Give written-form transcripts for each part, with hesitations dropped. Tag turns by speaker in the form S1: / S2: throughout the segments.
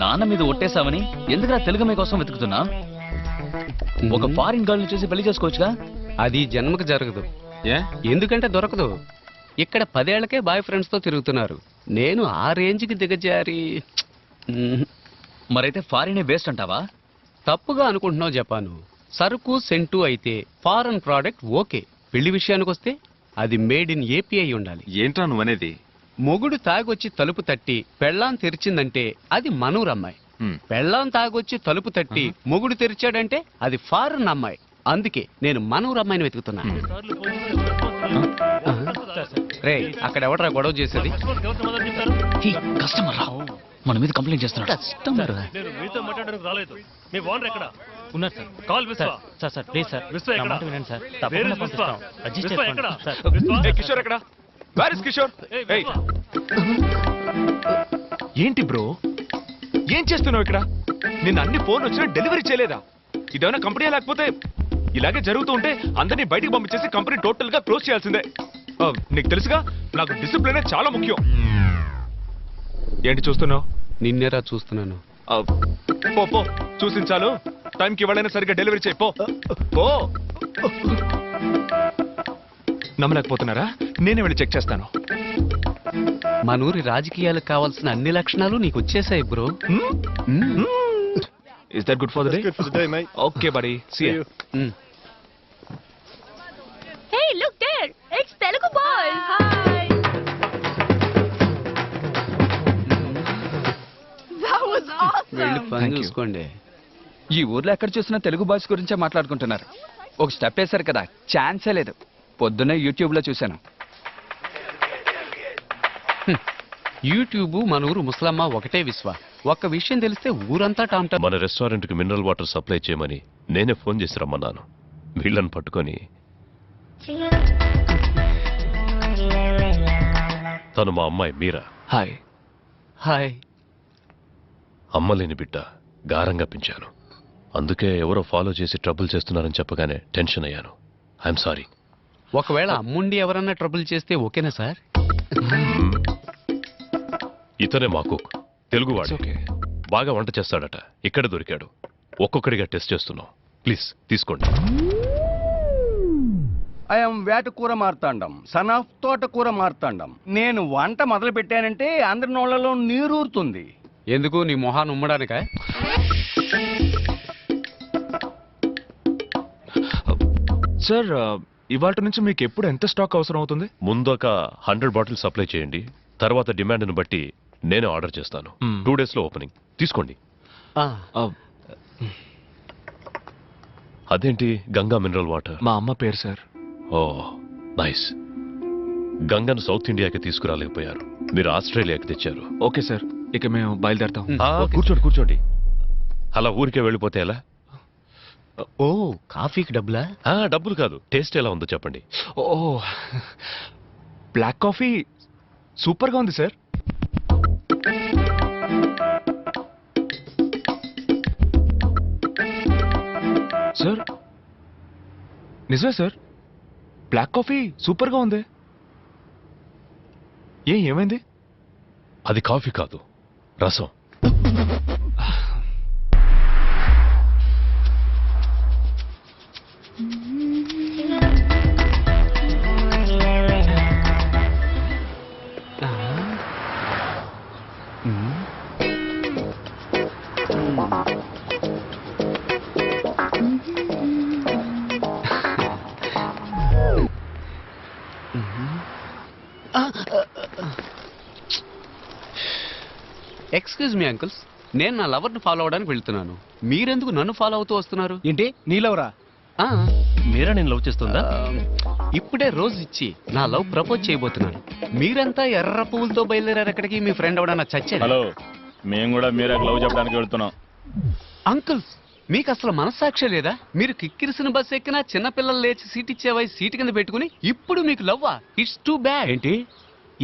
S1: నాన్న మీద ఒట్టేసావని ఎందుకురా తెలుగు అమ్మాయి కోసం వెతుకుతున్నా? ఒక ఫారిన్ గర్ల్ చూసి పెళ్లి చేసుకోవచ్చుగా.
S2: అది జన్మకు జరగదు. ఎందుకంటే దొరకదు. ఇక్కడ 10 ఏళ్లకే బాయ్ ఫ్రెండ్స్ తో తిరుగుతున్నారు. నేను ఆ రేంజ్కి దిగజారి.
S1: మరైతే ఫారినే బెస్ట్ అంటావా?
S2: తప్పుగా అనుకుంటున్నావు జపాను. సరుకు సెంటు అయితే ఫారెన్ ప్రోడక్ట్ ఓకే. పెళ్లి విషయానికి వస్తే అది మేడ్ ఇన్ ఏపీ అయి ఉండాలి.
S3: ఏంట్రా నువ్వనేది?
S2: మొగుడు తాగొచ్చి తలుపు తట్టి పెళ్ళాం తెరిచిందంటే అది మనూరమ్మాయి. పెళ్ళాం తాగొచ్చి తలుపు తట్టి మొగుడు తెరిచాడంటే అది ఫారెన్ అమ్మాయి. అందుకే నేను మనూరమ్మాయిని వెతుకుతున్నా. రే, అక్కడ ఎవడరా గొడవ చేసేది?
S1: కస్టమర్ రా, మన మీద కంప్లైంట్ చేస్తున్నాడు.
S2: కస్టమర్
S4: ఉన్నారు సార్. కాల్ విశ్వ. సార్ ప్లీజ్ సార్, నా మాట వినండి సార్. తప్పకుండా పంపిస్తాం. అడ్జస్ట్ చేసుకోండి సార్.
S3: కిషోర్ ఎక్కడ? Where is Kishore? ఏంటి బ్రో, ఏం చేస్తున్నావు ఇక్కడ? నిన్న అన్ని ఫోన్ వచ్చినా డెలివరీ చేయలేదా? ఇదేమైనా కంపెనీ? లేకపోతే ఇలాగే జరుగుతూ ఉంటే అందరినీ బయటికి పంపించేసి కంపెనీ టోటల్ గా క్లోజ్ చేయాల్సిందే. నీకు తెలుసుగా, నాకు డిసిప్లిన్ చాలా ముఖ్యం. ఏంటి చూస్తున్నావు?
S2: నిన్నేరా చూస్తున్నాను.
S3: పో పో, చూసించాలు. టైంకి ఇవ్వాలైనా సరిగ్గా డెలివరీ చేయి. పో పో. నమ్మలేకపోతున్నారా? నేనే వెళ్ళి చెక్ చేస్తాను.
S2: మన ఊరి రాజకీయాలకు కావాల్సిన అన్ని లక్షణాలు నీకు వచ్చేసాయి bro.
S3: Is that good for the day? Okay buddy, see you.
S5: Hey, look there! It's Telugu boy. Hi. That was
S2: వెళ్ళి
S5: awesome.
S2: పని చూసుకోండి.
S6: ఈ ఊర్లో ఎక్కడ చూసినా తెలుగు బాయ్స్ గురించే మాట్లాడుకుంటున్నారు. ఒక స్టెప్ వేశారు కదా, ఛాన్సే లేదు. పొద్దున్నే యూట్యూబ్ లో చూశాను.
S2: యూట్యూబ్ మన ఊరు ముసలమ్మ ఒకటే విశ్వ. ఒక్క విషయం తెలిస్తే ఊరంతా టామ్టా.
S7: మన రెస్టారెంట్ కి మినరల్ వాటర్ సప్లై చేయమని నేనే ఫోన్ చేసి రమ్మన్నాను. వీళ్ళని పట్టుకొని తను మా అమ్మాయి మీరా.
S3: హాయ్.
S2: హాయ్.
S7: అమ్మలేని బిడ్డ, గారంగా పెంచాను. అందుకే ఎవరో ఫాలో చేసి ట్రబుల్ చేస్తున్నారని చెప్పగానే టెన్షన్ అయ్యాను. I'm sorry.
S2: ఒకవేళ అమ్ముండి ఎవరన్నా ట్రబుల్ చేస్తే ఓకేనా సార్?
S7: ఇతనే మా కుక్, తెలుగువాడు. బాగా వంట చేస్తాడట. ఇక్కడ దొరికాడు. ఒక్కొక్కడిగా టెస్ట్ చేస్తున్నాం. ప్లీజ్ తీసుకోండి.
S8: ఐఎమ్ వేటకూర మార్తాండం, సన్ ఆఫ్ తోటకూర మార్తాండం. నేను వంట మొదలు పెట్టానంటే అందరి నోళ్లలో నీరూరుతుంది.
S2: ఎందుకు, నీ మొహాన్ని ఉమ్మడానికా?
S3: సార్, ఇవాళ నుంచి మీకు ఎప్పుడు ఎంత స్టాక్ అవసరం అవుతుంది?
S7: ముందు ఒక 100 బాటిల్స్ సప్లై చేయండి. తర్వాత డిమాండ్ని బట్టి నేనే ఆర్డర్ చేస్తాను. 2 days లో ఓపెనింగ్. తీసుకోండి. అదేంటి గంగా మినరల్ వాటర్?
S3: మా అమ్మ పేరు సార్.
S7: ఓ నైస్. గంగను సౌత్ ఇండియాకి తీసుకురాలేకపోయారు, మీరు ఆస్ట్రేలియాకి తెచ్చారు.
S3: ఓకే సార్, ఇక మేము బయలుదేరతాం.
S7: కూర్చోండి కూర్చోండి. అలా ఊరికే వెళ్ళిపోతే ఎలా?
S2: ఓ, కాఫీకి డబ్బులా?
S7: డబ్బులు కాదు, టేస్ట్ ఎలా ఉందో చెప్పండి.
S3: ఓ, బ్లాక్ కాఫీ సూపర్ గా ఉంది సార్. సార్ నిజమే సార్, బ్లాక్ కాఫీ సూపర్ గా ఉంది. ఏమైంది?
S7: అది కాఫీ కాదు, రసం.
S2: ఎక్స్క్యూజ్ మీ అంకుల్స్, నేను నా లవర్ని ఫాలో అవడానికి వెళ్తున్నాను. మీరెందుకు నన్ను ఫాలో అవుతూ వస్తున్నారు?
S8: ఏంటి నీలవరా?
S4: మీరా నేను లవ్ చేస్తుందా?
S2: ఇప్పుడే రోజు ఇచ్చి నా లవ్ ప్రపోజ్ చేయబోతున్నాను. మీరంతా ఎర్ర పువ్వులతో బయలుదేరారు ఎక్కడికి? మీ ఫ్రెండ్ ఎవడన్నా చచ్చాడు?
S4: హలో, మేము కూడా మీరా లవ్ చెప్పడానికి వెళ్తున్నాం.
S2: అంకుల్స్, మీకు అసలు మనస్సాక్షి లేదా? మీరు కిక్కిరిసిన బస్ ఎక్కినా చిన్నపిల్లలు లేచి సీట్ ఇచ్చేవాయి సీట్ కింద పెట్టుకుని ఇప్పుడు మీకు లవ్వా? It's too bad.
S9: ఏంటి,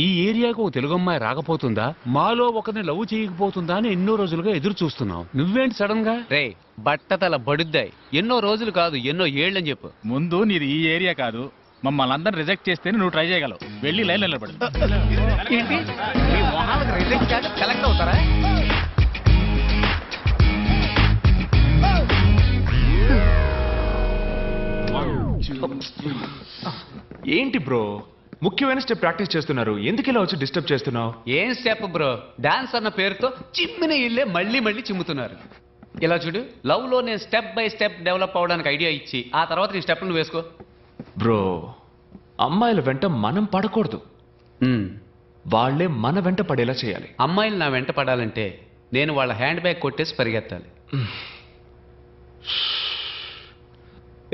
S9: ఈ ఏరియాకు ఒక తెలుగు అమ్మాయి రాకపోతుందా, మాలో ఒకరిని లవ్ చేయకపోతుందా అని ఎన్నో రోజులుగా ఎదురు చూస్తున్నావు. నువ్వేంటి సడన్ గా?
S2: రే, బట్టతల బడుద్దాయి. ఎన్నో రోజులు కాదు, ఎన్నో ఏళ్ళని చెప్పు.
S4: ముందు నీది ఈ ఏరియా కాదు, మమ్మల్ని అందరిని రిజెక్ట్ చేస్తేనే నువ్వు ట్రై చేయగలవు. వెళ్ళి లైన్ నిలబడు.
S2: ఏంటి, మీ మొహాలకు రిజెక్ట్ కాక సెలెక్ట్ అవుతారా?
S3: ఏంటి బ్రో ముఖ్యమైన స్టెప్ ప్రాక్టీస్ చేస్తున్నారు, ఎందుకు ఇలా వచ్చి డిస్టర్బ్ చేస్తున్నావు?
S2: ఏం స్టెప్ బ్రో, డాన్స్ అన్న పేరుతో చిమ్మిన ఇల్లే మళ్ళీ మళ్ళీ చిమ్ముతున్నారు. ఇలా చూడు, లవ్ లో నేను స్టెప్ బై స్టెప్ డెవలప్ అవడానికి ఐడియా ఇచ్చి ఆ తర్వాత నీ స్టెప్ నువ్వు వేసుకో.
S3: బ్రో అమ్మాయిల వెంట మనం పడకూడదు, వాళ్ళే మన వెంట పడేలా చేయాలి.
S2: అమ్మాయిలు నా వెంట పడాలంటే నేను వాళ్ళ హ్యాండ్ బ్యాగ్ కొట్టేసి పరిగెత్తాలి.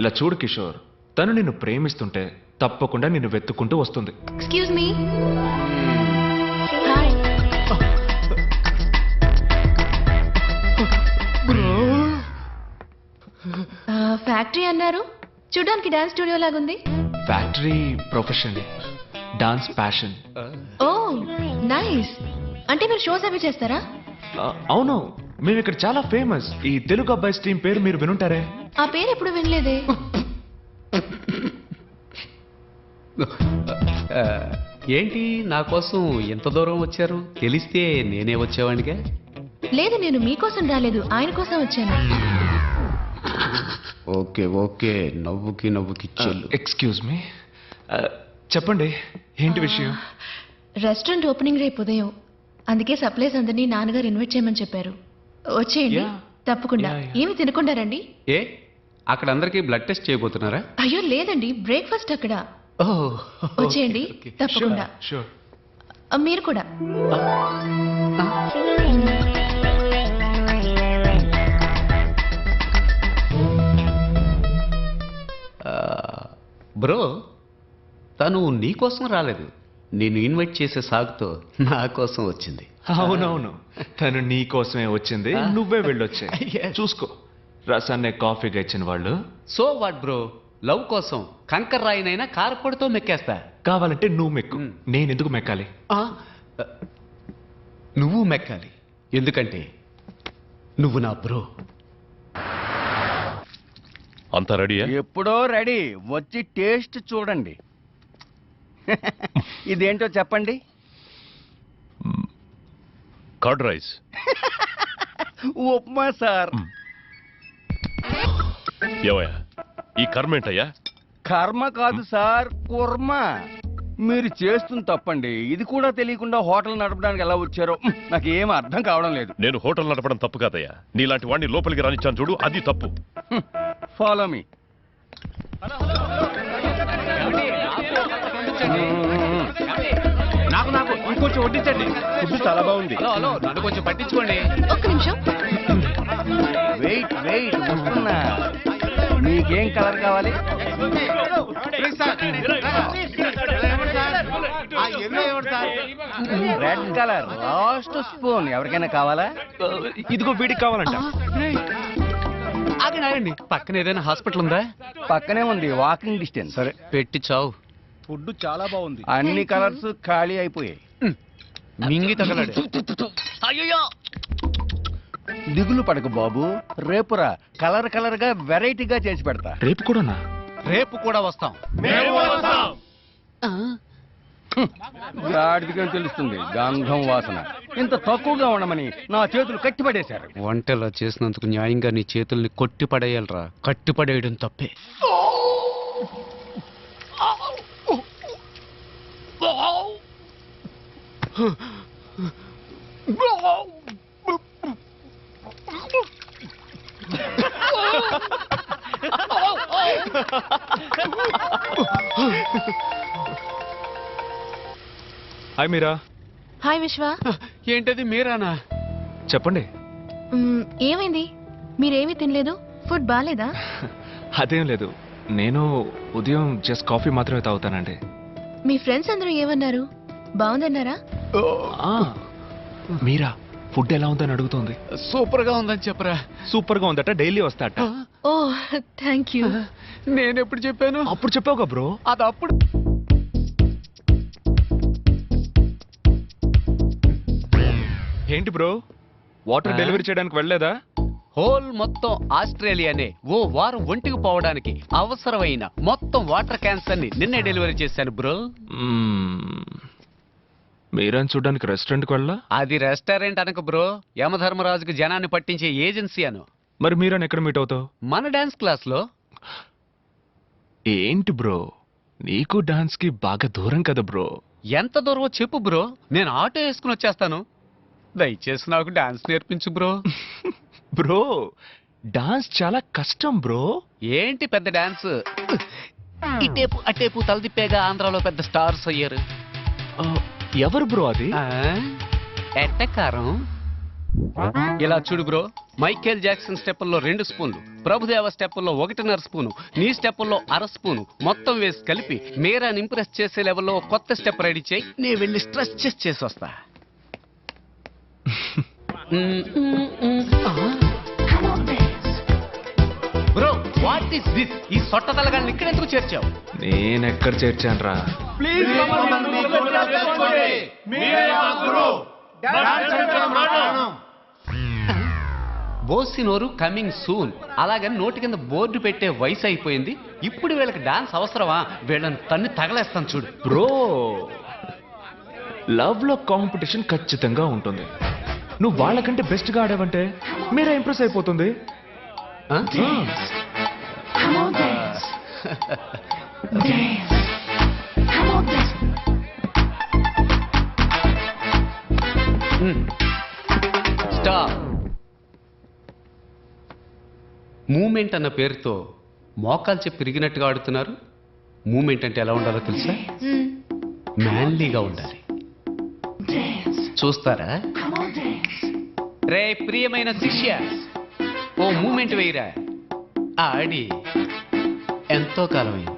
S3: ఇలా చూడు కిషోర్, తను నిన్ను ప్రేమిస్తుంటే తప్పకుండా నిన్ను వెతుక్కుంటూ వస్తుంది.
S5: Excuse me. హాయ్. ఫ్యాక్టరీ అన్నారు, చూడడానికి డాన్స్ స్టూడియో లాగుంది.
S3: Factory profession, dance passion.
S5: Oh nice. అంటే మీరు షోస్ అవి చేస్తారా?
S3: అవును, మేము ఇక్కడ చాలా ఫేమస్. ఈ తెలుగు అబ్బాయి టీం పేరు మీరు వినుంటారే.
S5: ఆ పేరు ఎప్పుడు వినలేదే.
S2: ఏంటి నా కోసం ఎంత దూరం వచ్చారు? తెలిస్తే నేనే వచ్చేవాడిగా.
S5: లేదు, నేను మీకోసం రాలేదు, ఆయన కోసం వచ్చాను.
S2: ఓకే ఓకే, నవ్వుకి
S3: ఎక్స్క్యూజ్ మీ, చెప్పండి ఏంటి విషయం?
S5: రెస్టారెంట్ ఓపెనింగ్ రేపు ఉదయం, అందుకే సప్లైస్ అందరినీ నాన్నగారు ఇన్వైట్ చేయమని చెప్పారు. వచ్చేయండి.
S3: Yeah.
S5: తప్పకుండా.
S3: Yeah, yeah.
S5: ఏమి తినకుండా రండి.
S2: ఏ అక్కడ అందరికీ బ్లడ్ టెస్ట్ చేయబోతున్నారా?
S5: అయ్యో లేదండి, బ్రేక్ఫాస్ట్ అక్కడ.
S2: ఓ
S5: వచ్చేయండి తప్పకుండా.
S3: షూర్.
S5: మీరు కూడా.
S2: బ్రో, తను నీ కోసం రాలేదు, నేను ఇన్వైట్ చేసే సాగుతో నా కోసం వచ్చింది.
S3: అవునవును, తను నీ కోసమే వచ్చింది, నువ్వే వెళ్ళొచ్చే.
S2: Yes.
S3: చూసుకో, రసాన్నే కాఫీగా ఇచ్చిన వాళ్ళు.
S2: సో వాట్ బ్రో, లవ్ కోసం కంకర్ రాయినైనా కారపొడితో మెక్కేస్తా.
S3: కావాలంటే నువ్వు మెక్కు, నేను ఎందుకు మెక్కాలి?
S2: నువ్వు మెక్కాలి, ఎందుకంటే నువ్వు నా బ్రో.
S7: అంతా రెడీయా?
S8: ఎప్పుడో రెడీ, వచ్చి టేస్ట్ చూడండి. ఇదేంటో చెప్పండి.
S7: Curd rice.
S8: ఉప్మా సార్.
S7: ఏవయ్యా ఈ కర్మ ఏంటయ్యా?
S8: కర్మ కాదు సార్, కుర్మ. మీరు చేస్తుంది తప్పండి, ఇది కూడా తెలియకుండా హోటల్ నడపడానికి ఎలా వచ్చారో నాకు ఏం అర్థం కావడం లేదు.
S7: నేను హోటల్ నడపడం తప్పు కాదయ్యా, నీలాంటి వాడిని లోపలికి రానిచ్చాను చూడు, అది తప్పు.
S8: Follow me.
S2: నాకు ఇంకొంచెం వడ్డించండి.
S8: ఫుడ్ చాలా బాగుంది.
S2: హలో నన్ను కొంచెం పట్టించుకోండి.
S5: ఒక్క నిమిషం.
S8: వెయిట్ వస్తున్నా. మీకేం కలర్ కావాలి? Red colour last spoon. ఎవరికైనా కావాలా?
S3: ఇదిగో వీడికి కావాలంట.
S2: ఆగండి, పక్కన ఏదైనా హాస్పిటల్ ఉందా?
S8: పక్కనే ఉంది, వాకింగ్ డిస్టెన్స్.
S2: సరే పెట్టి చావు.
S8: ఫుడ్ చాలా బాగుంది. అన్ని కలర్స్ ఖాళీ అయిపోయాయి.
S2: మింగి తగలడు.
S8: దిగులు పడకు బాబు, రేపురా కలర్ గా వెరైటీగా చేసి పెడతా.
S3: రేపు కూడానా?
S2: రేపు కూడా వస్తాం.
S8: గాడిదిగా తెలుస్తుంది గంధం వాసన. ఇంత తక్కువగా ఉండమని నా చేతులు కట్టిపడేశారు.
S2: వంటలా చేసినందుకు న్యాయంగా నీ చేతుల్ని కొట్టి పడేయాలరా, కట్టి పడేయడం తప్పే.
S3: హాయ్ మీరా.
S5: హాయ్ విశ్వ.
S2: ఏంటది మీరానా?
S3: చెప్పండి.
S5: ఏమైంది? మీరేమీ తినలేదు? ఫుడ్ బాగాలేదా?
S3: అదేం లేదు, నేను ఉదయం జస్ట్ కాఫీ మాత్రమే తాగుతానండి.
S5: మీ ఫ్రెండ్స్ అందరూ ఏమన్నారు? బాగుందన్నారా?
S3: మీరా ఫుడ్ ఎలా ఉందని అడుగుతోంది.
S2: సూపర్ గా ఉందని చెప్పరా.
S3: సూపర్ గా ఉందట, డైలీ వస్తాట.
S5: Oh thank you.
S2: నేను ఎప్పుడు చెప్పాను?
S3: అప్పుడు చెప్పావుగా బ్రో.
S2: అది అప్పుడు.
S3: ఏంటి బ్రో, వాటర్ డెలివరీ చేయడానికి వెళ్ళలేదా?
S2: హోల్ మొత్తం ఆస్ట్రేలియానే ఓ వారం ఒంటికి పోవడానికి అవసరమైన మొత్తం వాటర్ క్యాన్స్ అన్ని నిన్నే డెలివరీ చేశాను బ్రో.
S3: మీరని చూడడానికి రెస్టారెంట్కి వెళ్ళా?
S2: అది రెస్టారెంట్ అనక బ్రో, యమధర్మరాజుకు జనాన్ని పట్టించే ఏజెన్సీ అను.
S3: మరి మీరని ఎక్కడ మీట్ అవుతావు?
S2: మన డాన్స్ క్లాస్ లో.
S3: ఏంటి బ్రో, నీకు డాన్స్ కి బాగా దూరం కదా బ్రో.
S2: ఎంత దూరమో చెప్పు బ్రో, నేను ఆటో వేసుకుని వచ్చేస్తాను. దయచేసి నాకు డాన్స్ నేర్పించు బ్రో.
S3: బ్రో డాన్స్ చాలా కష్టం బ్రో.
S2: ఏంటి పెద్ద డాన్స్, ఇటేపు అటేపు తలదిప్పేగా ఆంధ్రాలో పెద్ద స్టార్స్ అయ్యారు.
S3: ఎవరు బ్రో అది?
S2: ఎట్టకారం ఇలా చూడు బ్రో, మైకేల్ జాక్సన్ స్టెప్పుల్లో 2 స్పూన్లు, ప్రభుదేవ స్టెప్పుల్లో 1.5 స్పూను, నీ స్టెప్పుల్లో 1/2 స్పూను మొత్తం వేసి కలిపి మీరాని ఇంప్రెస్ చేసే లెవెల్లో కొత్త స్టెప్ రెడీ చేయి. నేను వెళ్ళి స్ట్రెచెస్ చేసి వస్తా. Bro what is this? ఈ సొట్ట తలగాన్ని ఇక్కడ ఎందుకు చేర్చావు?
S3: నేనెక్కడ చేర్చాను రా?
S2: బోసినోరు కమింగ్ సూన్ అలాగని నోటి కింద బోర్డు పెట్టే వయసు అయిపోయింది. ఇప్పుడు వీళ్ళకి డాన్స్ అవసరమా? వీళ్ళని తన్ని తగలేస్తాను చూడు.
S3: బ్రో లవ్ లో కాంపిటీషన్ ఖచ్చితంగా ఉంటుంది. నువ్వు వాళ్ళకంటే బెస్ట్ గా ఆడావంటే మీరే ఇంప్రెస్ అయిపోతుంది.
S2: స్టాప్. మూమెంట్ అన్న పేరుతో మోకాలు చెప్పి తిరిగినట్టుగా ఆడుతున్నారు. మూమెంట్ అంటే ఎలా ఉండాలో తెలుసా? మ్యాన్లీగా ఉండాలి. చూస్తారా? రే ప్రియమైన శిష్య, ఓ మూమెంట్ వేయరా. ఆడి ఎంతో కాలమైంది.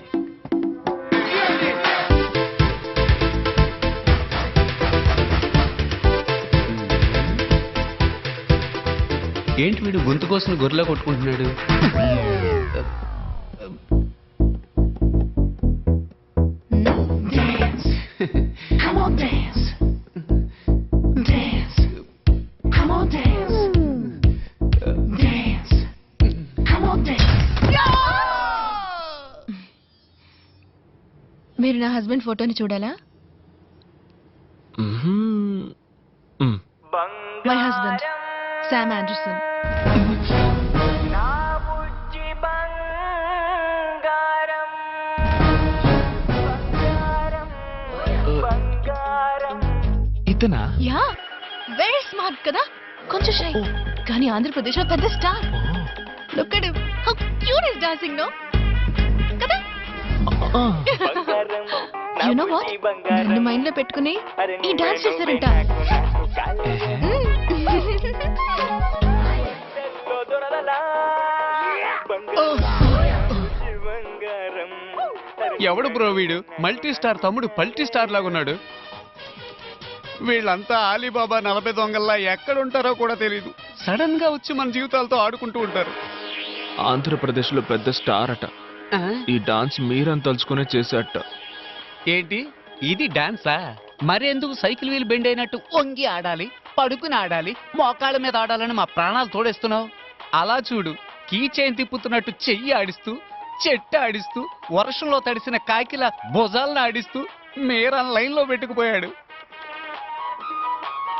S2: ఏంటి వీడు గొంతు కోసం గొర్రెలా కొట్టుకుంటున్నాడు?
S5: మీరు నా హస్బెండ్ ఫోటోని చూడాలా? My husband Sam Anderson.
S3: ఇతనా?
S5: Yeah, very smart కదా, కొంచెం షై కానీ ఆంధ్రప్రదేశ్ లో పెద్ద star. Look at him, how cute is dancing no కదా. యు నో వాట్, నన్ను మైండ్ లో పెట్టుకుని ఈ డాన్స్ చేశారంట.
S2: ఎవడు బ్రో వీడు? మల్టీ స్టార్ తమ్ముడు పల్టీ స్టార్ లాగా ఉన్నాడు. వీళ్ళంతా ఆలీబాబా 40 దొంగల్లా ఎక్కడ ఉంటారో కూడా తెలియదు. సడన్ గా వచ్చి మన జీవితాలతో ఆడుకుంటూ ఉంటారు.
S3: ఆంధ్రప్రదేశ్ లో పెద్ద స్టార్ అట. ఈ డాన్స్ మీరని తలుచుకునే చేసేట.
S2: ఏంటి ఇది డాన్సా? మరెందుకు సైకిల్ వీల్ బెండ్ అయినట్టు వంగి ఆడాలి, పడుకుని ఆడాలి, మోకాళ్ళ మీద ఆడాలని మా ప్రాణాలు తోడేస్తున్నావు? అలా చూడు, కీ చైన్ తిప్పుతున్నట్టు చెయ్యి ఆడిస్తూ, చెట్టు ఆడిస్తూ, వర్షంలో తడిసిన కాకిల భుజాలను ఆడిస్తూ మీరాన్ లైన్ లో పెట్టుకుపోయాడు.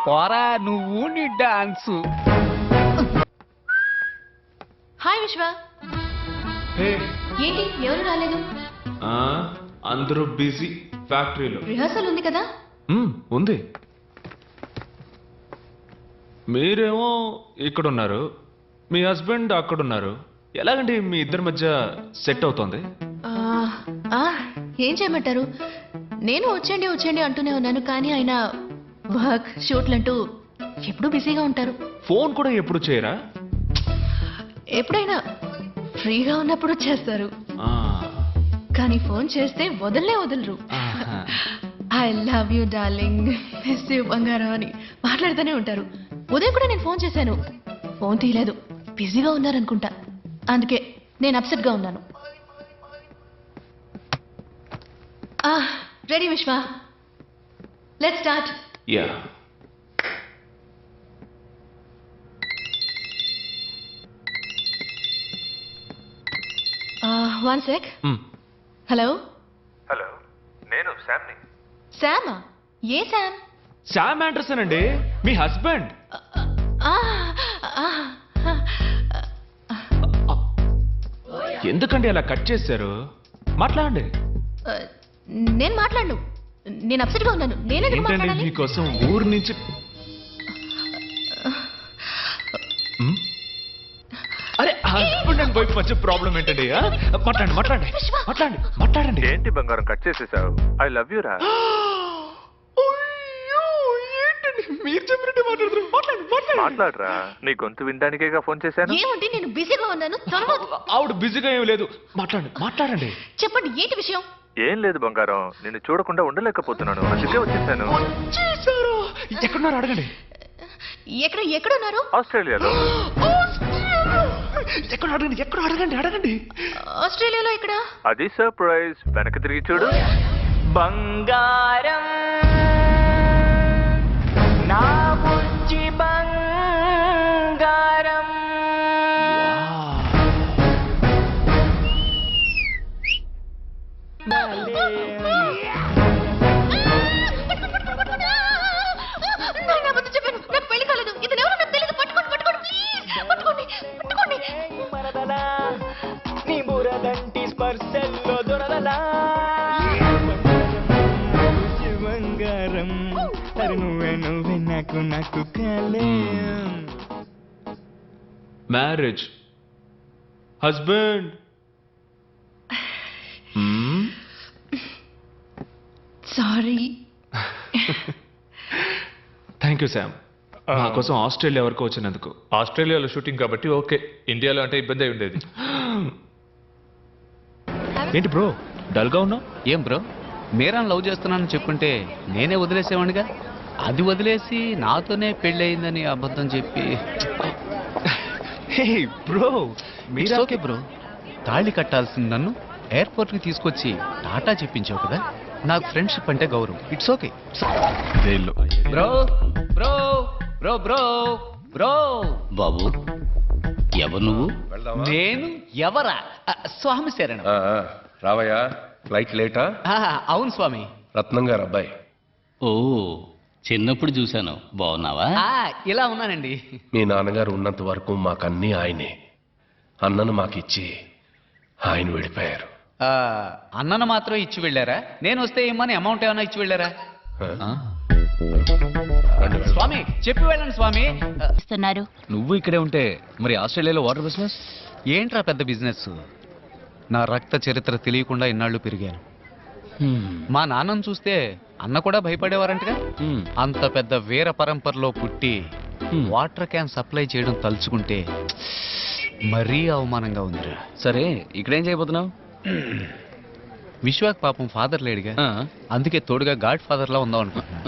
S2: పోరా నువ్వు నీ డాన్సు.
S5: హాయ్ విశ్వ. ఏంటి ఎవరు రాలేదు?
S3: అందరూ బిజీ ఫ్యాక్టరీలో.
S5: రిహార్సల్ ఉంది కదా?
S3: ఉంది. మీరేమో ఇక్కడున్నారు, మీ హస్బెండ్ అక్కడున్నారు. ఎలాగండి మీ ఇద్దరి మధ్య సెట్ అవుతోంది?
S5: ఏం చేయమంటారు, నేను వచ్చేయండి వచ్చేయండి అంటూనే ఉన్నాను, కానీ ఆయన వర్క్ షూట్లంటూ ఎప్పుడూ బిజీగా ఉంటారు.
S3: ఫోన్ కూడా ఎప్పుడు చేయరా?
S5: ఎప్పుడైనా ఫ్రీగా ఉన్నప్పుడు చేస్తారు, కానీ ఫోన్ చేస్తే వదలరు. I love you darling, miss you బంగారం అని మాట్లాడుతూనే ఉంటారు. ఉదయం కూడా నేను ఫోన్ చేశాను, ఫోన్ తీయలేదు, బిజీగా ఉన్నారనుకుంటా. అందుకే నేను అప్సెట్ గా ఉన్నాను. రెడీ విశ్వ, let's start.
S3: Yeah.
S5: One sec. Hello.
S3: Hello, నేను శామ్ని.
S5: శామా? ఏ శామ్?
S3: శామ్ ఆండర్సన్ అండి, మీ హస్బెండ్. ఎందుకండి అలా కట్ చేశారు? మాట్లాడండి.
S5: నేను మాట్లాడను. నేను అప్సెట్ గా ఉన్నాను. నేనెందుకు
S3: ఏంటండి
S5: మాట్లాడాలి?
S3: మీకోసం ఊరు నుంచి అరే హస్బెండ్ అండ్ వైఫ్ మధ్య ప్రాబ్లం ఏంటండి? మాట్లాడండి.
S10: ఏంటి బంగారం కట్ చేసేసావు? ఐ లవ్ యూ రా.
S3: మీరు చెప్పినట్టు
S10: మాట్లాడరా. నీ గొంతు వినడానికేగా ఫోన్ చేశాను.
S5: ఏమండి, నేను బిజీగా ఉన్నాను. త్వరగా
S3: ఆవిడ బిజీగా ఏం లేదు. మాట్లాడండి.
S5: చెప్పండి, ఏంటి విషయం?
S10: ఏం లేదు బంగారం, నిన్ను చూడకుండా ఉండలేకపోతున్నాను, అందుకే వచ్చేసాను.
S3: ఎక్కడున్నారు అడగండి.
S5: ఎక్కడున్నారు?
S10: ఆస్ట్రేలియాలో.
S3: ఎక్కడ అడగండి.
S5: ఆస్ట్రేలియాలో ఇక్కడ.
S10: అది సర్ప్రైజ్. వెనక్కి తిరిగి చూడు.
S11: బంగారం నా బుజ్జి బంగారం.
S5: నాకు పెళ్లి కాలేదు. ఇది ఎవరో నాకు తెలియదు. పట్టుకోండి.
S11: నీ బురదంటి స్పర్శల్లో దొరదలా. బంగారం నువ్వే నాకు కలే.
S3: Marriage husband.
S5: Sorry.
S3: Thank you Sam, మా కోసం ఆస్ట్రేలియా వరకు వచ్చినందుకు.
S7: ఆస్ట్రేలియాలో షూటింగ్ కాబట్టి ఓకే, ఇండియాలో అంటే ఇబ్బంది అయి ఉండేది.
S3: ఏంటి బ్రో డల్ గా ఉన్నావు?
S2: ఏం బ్రో, మీరా లవ్ చేస్తున్నానని చెప్పుంటే నేనే వదిలేసేవాడిగా. అది వదిలేసి నాతోనే పెళ్ళయిందని అబద్ధం చెప్పి.
S3: హే బ్రో,
S2: మీరా ఓకే బ్రో, తాళి కట్టాల్సింది నన్ను ఎయిర్పోర్ట్కి తీసుకొచ్చి టాటా చెప్పించావు కదా. నాకు ఫ్రెండ్షిప్ అంటే గౌరవం. It's okay.
S3: జైల్లో
S2: bro bro bro bro bro
S1: బాబు, ఎవరు నువ్వు?
S2: నేను ఎవరా? స్వామి శరణం.
S7: రావయ్యా, ఫ్లైట్ లేటా?
S2: అవును స్వామి.
S7: రత్నం గారు అబ్బాయి.
S1: ఓ, చిన్నప్పుడు చూశాను. బాగున్నావా?
S2: ఇలా ఉన్నానండి.
S7: మీ నాన్నగారు ఉన్నంత వరకు మాకన్నీ ఆయనే. అన్నను మాకిచ్చి ఆయన వెళ్ళిపోయారు.
S2: అన్నను మాత్రం ఇచ్చి వెళ్ళారా? నేను వస్తే ఏమని అమౌంట్ ఏమైనా ఇచ్చి వెళ్ళారా? స్వామి చెప్పి వెళ్ళండి స్వామి.
S1: నువ్వు ఇక్కడే ఉంటే మరి ఆస్ట్రేలియాలో వాటర్ బిజినెస్
S2: ఏంట్రా పెద్ద బిజినెస్? నా రక్త చరిత్ర తెలియకుండా ఇన్నాళ్ళు పెరిగాను. మా నాన్నను చూస్తే అన్న కూడా భయపడేవారంటగా. అంత పెద్ద వీర పరంపరలో పుట్టి వాటర్ క్యాన్ సప్లై చేయడం తలుచుకుంటే మరీ అవమానంగా ఉందిరా.
S1: సరే, ఇక్కడేం చేయబోతున్నావు?
S2: విశ్వాక్ పాపం ఫాదర్ లేడుగా, అందుకే తోడుగా గాడ్ ఫాదర్ లా ఉందాం అనుకుంటున్నా.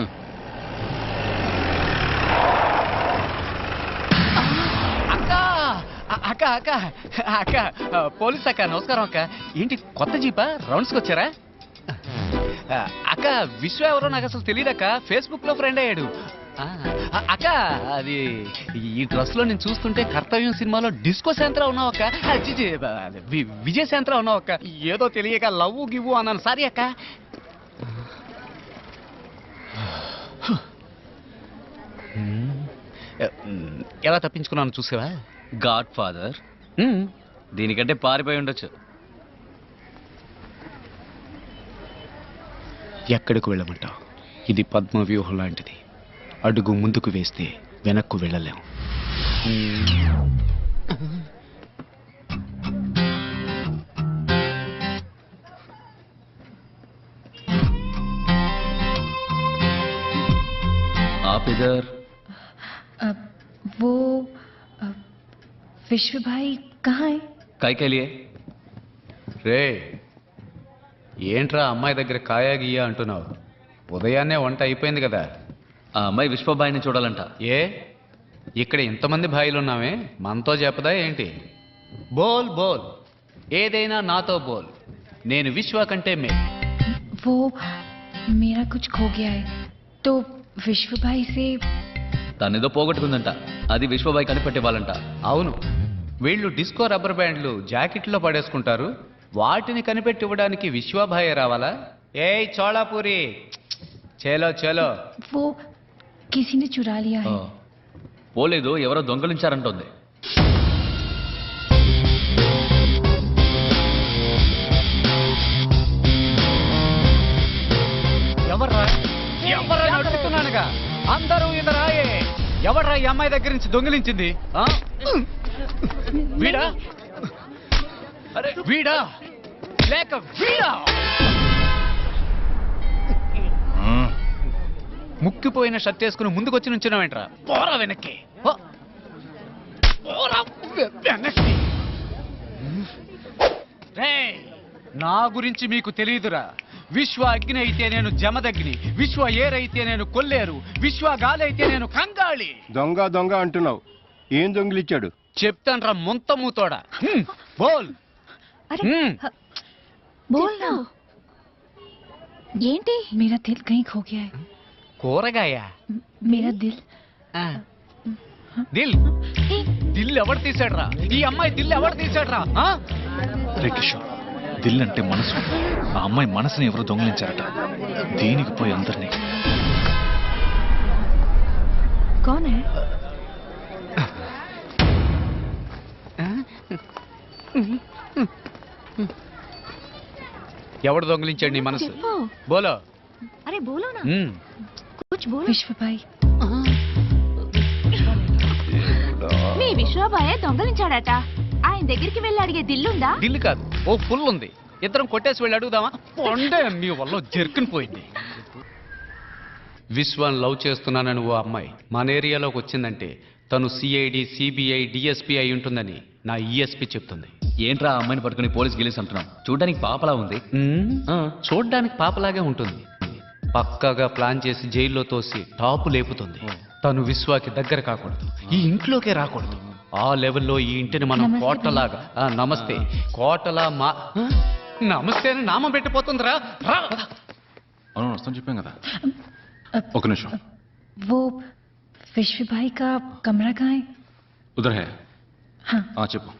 S2: అక్క అక్క అక్క పోలీస్ అక్క, నమస్కారం అక్క. ఏంటి కొత్త జీపా? రౌండ్స్కి వచ్చారా? అక్క విశ్వ ఎవరో నాకు అసలు తెలియదక్క. ఫేస్బుక్ లో ఫ్రెండ్ అయ్యాడు. అక్క అది ఈ డ్రెస్ లో నేను చూస్తుంటే కర్తవ్యం సినిమాలో డిస్కో శాంత్రా ఉన్నావక్క. విజయ్ శాంత్రా ఉన్నావక్క. ఏదో తెలియక లవ్ గివ్వు అన్నాను. సారీ అక్క. ఎలా తప్పించుకున్నాను చూసావా?
S1: God father. దీనికంటే పారిపోయి ఉండొచ్చు.
S2: ఎక్కడికి వెళ్ళమంటావు? ఇది పద్మ వ్యూహం లాంటిది. అడుగు ముందుకు వేస్తే వెనక్కు వెళ్ళలేం.
S1: आप इधर?
S5: वो विश्व भाई कहाँ है?
S1: काय के लिए?
S2: రే ఏంట్రా అమ్మాయి దగ్గర కాయా గీయా అంటున్నావు? ఉదయాన్నే వంట అయిపోయింది కదా.
S1: ఆ అమ్మాయి విశ్వబాయిని చూడాలంట.
S2: ఏ ఇక్కడ ఇంతమంది భాయిలు ఉన్నామే, మనతో చెప్పదా ఏంటి? బోల్ బోల్, ఏదైనా నాతో బోల్. నేను విశ్వ కంటే మే.
S5: वो मेरा कुछ खो गया है तो विश्व भाई से.
S1: తనేదో పోగొట్టుకుందంట, అది విశ్వబాయి కనిపెట్టివ్వాలంట.
S2: అవును, వీళ్ళు డిస్కో రబ్బర్ బ్యాండ్లు జాకెట్లో పడేసుకుంటారు. వాటిని కనిపెట్టి ఇవ్వడానికి విశ్వభాయ్ రావాలా? ఏయ్ చోళాపూరి, చేలో చేలో.
S5: वो किसी ने चुरा लिया है.
S1: పోలేదు, ఎవరో దొంగలించారంటోంది.
S2: ఎవరైనా అడుగుతున్నానుగా, అందరూ ఇతరాయే. ఎవడ్రా ఈ అమ్మాయి దగ్గర నుంచి దొంగిలించింది? ఆ? వీడా వీడా లేక వీడా? ముక్కిపోయిన షర్ట్ వేసుకుని ముందుకొచ్చి నుంచున్నావేంట్రా? పోరా వెనక్కి, పోరా వెనక్కి. రేయ్, నా గురించి మీకు తెలియదురా. విశ్వ అగ్ని అయితే నేను జమదగ్ని, విశ్వ ఏరైతే నేను కొల్లేరు, విశ్వ గాలి అయితే నేను కంగాళి.
S12: దొంగ దొంగ అంటున్నావు, ఏం దొంగిలిచ్చాడు?
S2: చెప్తాన్రా ముంతమూతోడా. బోల్.
S5: बोल ना.
S13: ఏంటి?
S5: मेरा दिल कहीं खो गया है.
S2: కూరగాయ?
S5: मेरा दिल.
S2: దిల్ దిల్ ఎవడు తీసాడ్రా? ఈ అమ్మాయి దిల్ ఎవడు తీసాడ్రా?
S3: రే కిషోర్, దిల్ అంటే మనసు. ఆ అమ్మాయి మనసుని ఎవరు దొంగిలించారట. దీనికి పోయి అందరినీ.
S5: कौन है?
S2: ఎవడు దొంగిలించాడు నీ మనసు? బోలో.
S13: అరే బోలో నా. కుచ్ బోలో.
S5: विश्व भाई.
S13: మీ విశ్వబాయే దొంగలించాడట. ఆయన దగ్గరికి వెళ్ళి అడిగే దిల్లుందా?
S2: దిల్లు కాదు, ఓ ఫుల్ ఉంది. ఇద్దరం కొట్టేసి వెళ్ళి అడుగుదామా? పొండే మీ వల్ల జర్కుని పోయింది. విశ్వాన్ని లవ్ చేస్తున్నానని ఓ అమ్మాయి మన ఏరియాలోకి వచ్చిందంటే తను సిఐడి, సిబిఐ, డిఎస్పీ అయి ఉంటుందని నా ఈఎస్పీ చెప్తుంది.
S1: ఏంట్రా ఆ అమ్మాయిని పట్టుకుని పోలీస్ గెలిసి అంటున్నాం? చూడడానికి పాపలా ఉంది.
S2: చూడ్డానికి పాపలాగే ఉంటుంది. పక్కాగా ప్లాన్ చేసి జైల్లో తోసి టాపు లేపుతుంది. తను విశ్వాకి దగ్గర కాకూడదు, ఈ ఇంట్లోకే రాకూడదు. ఆ లెవెల్లో ఈ ఇంటిని మనం కోటలాగా, నమస్తే కోటలా మా నమస్తే అని నామం పెట్టిపోతుందిరా.
S3: అవును, వస్తాను చెప్పాం కదా. ఒక నిమిషం.
S5: वो विश्व भाई का कमरा कहाँ है?
S3: ఉదర్ హే.
S5: हाँ.
S3: చెప్పు.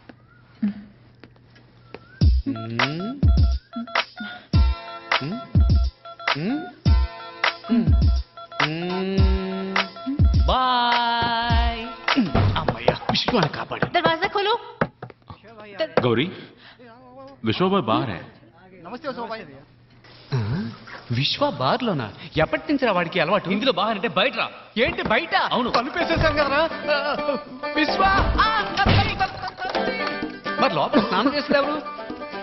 S2: బాయ్. అమ్మయ్య, విశ్వాన్ని కాపాడు.
S13: దర్వాజా ఖోలో.
S3: గౌరీ, విశ్వబాయ్ బార్ హే.
S2: విశ్వ బార్లోనా? ఎప్పటి నుంచి రా వాడికి అలవాటు?
S1: ఇందులో బాగా అంటే బయట రా.
S2: ఏంటి బయట?
S1: అవును.
S2: తలుపేసేసాం కదరా. విశ్వ మరి లోపల స్నానం చేసేవారు?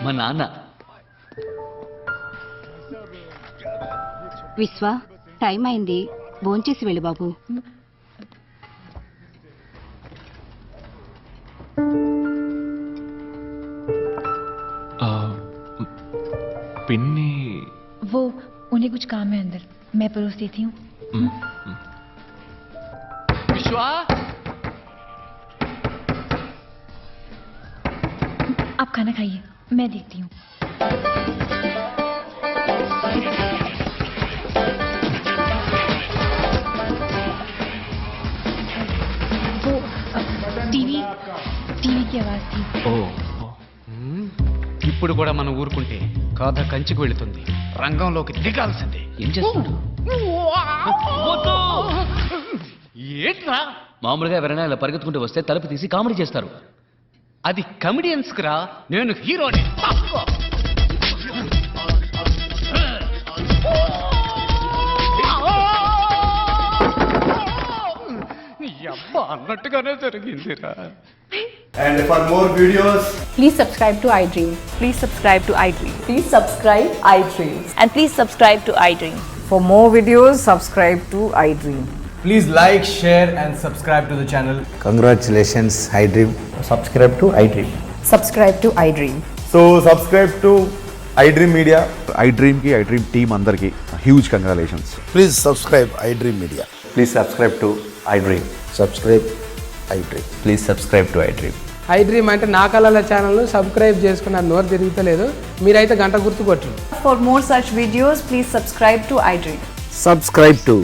S1: మా నాన్న.
S13: విశ్వ టైం అయింది, భోంచేసి వెళ్ళి బాబు.
S3: పిన్ని.
S5: वो उन्हें कुछ काम है अंदर, मैं परोस देती हूँ.
S2: విశ్వ
S5: आप खाना खाइए, मैं देखती हूँ. वो टीवी की आवाज थी.
S2: ఇప్పుడు కూడా మనం ఊరుకుంటే కథ కంచికి వెళుతుంది. రంగంలోకి దిగాల్సిందే.
S1: ఏం చేస్తున్నాడు?
S2: ఏంట్రా?
S1: మామూలుగా ఎవరైనా ఇలా పరిగెత్తుకుంటూ వస్తే తలుపు తీసి కామెడీ చేస్తారు.
S2: అది కమెడియన్స్ రా, నేను హీరోని. అన్నట్టుగానే జరిగిందిరా.
S12: And for more videos,
S14: please subscribe to iDream. Please subscribe to iDream.
S15: Please subscribe iDream.
S14: And please subscribe to iDream.
S15: For more videos, subscribe to iDream.
S11: Please like, share and subscribe to the channel.
S16: Congratulations, iDream.
S11: Subscribe to iDream.
S15: Subscribe to iDream.
S12: so subscribe to iDream Media. iDream ki iDream team andarki huge congratulations.
S16: Please subscribe iDream Media.
S12: Please subscribe to iDream.
S16: Subscribe iDream.
S12: Please subscribe to iDream.
S17: iDream అంటే నా కళల ఛానల్ను subscribe చేసుకున్న నోరు తిరుగుతలేదు, మీరైతే గంట గుర్తు కొట్టండి.
S15: For more such videos, please subscribe to iDream.
S16: Subscribe to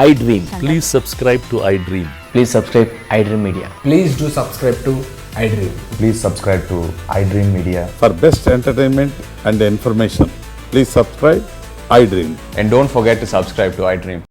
S16: iDream.
S7: Please subscribe to iDream.
S11: Please subscribe iDream Media. Please do subscribe to iDream.
S12: Please subscribe to iDream Media.
S16: For best entertainment and information, please subscribe iDream.
S12: And don't forget to subscribe to iDream.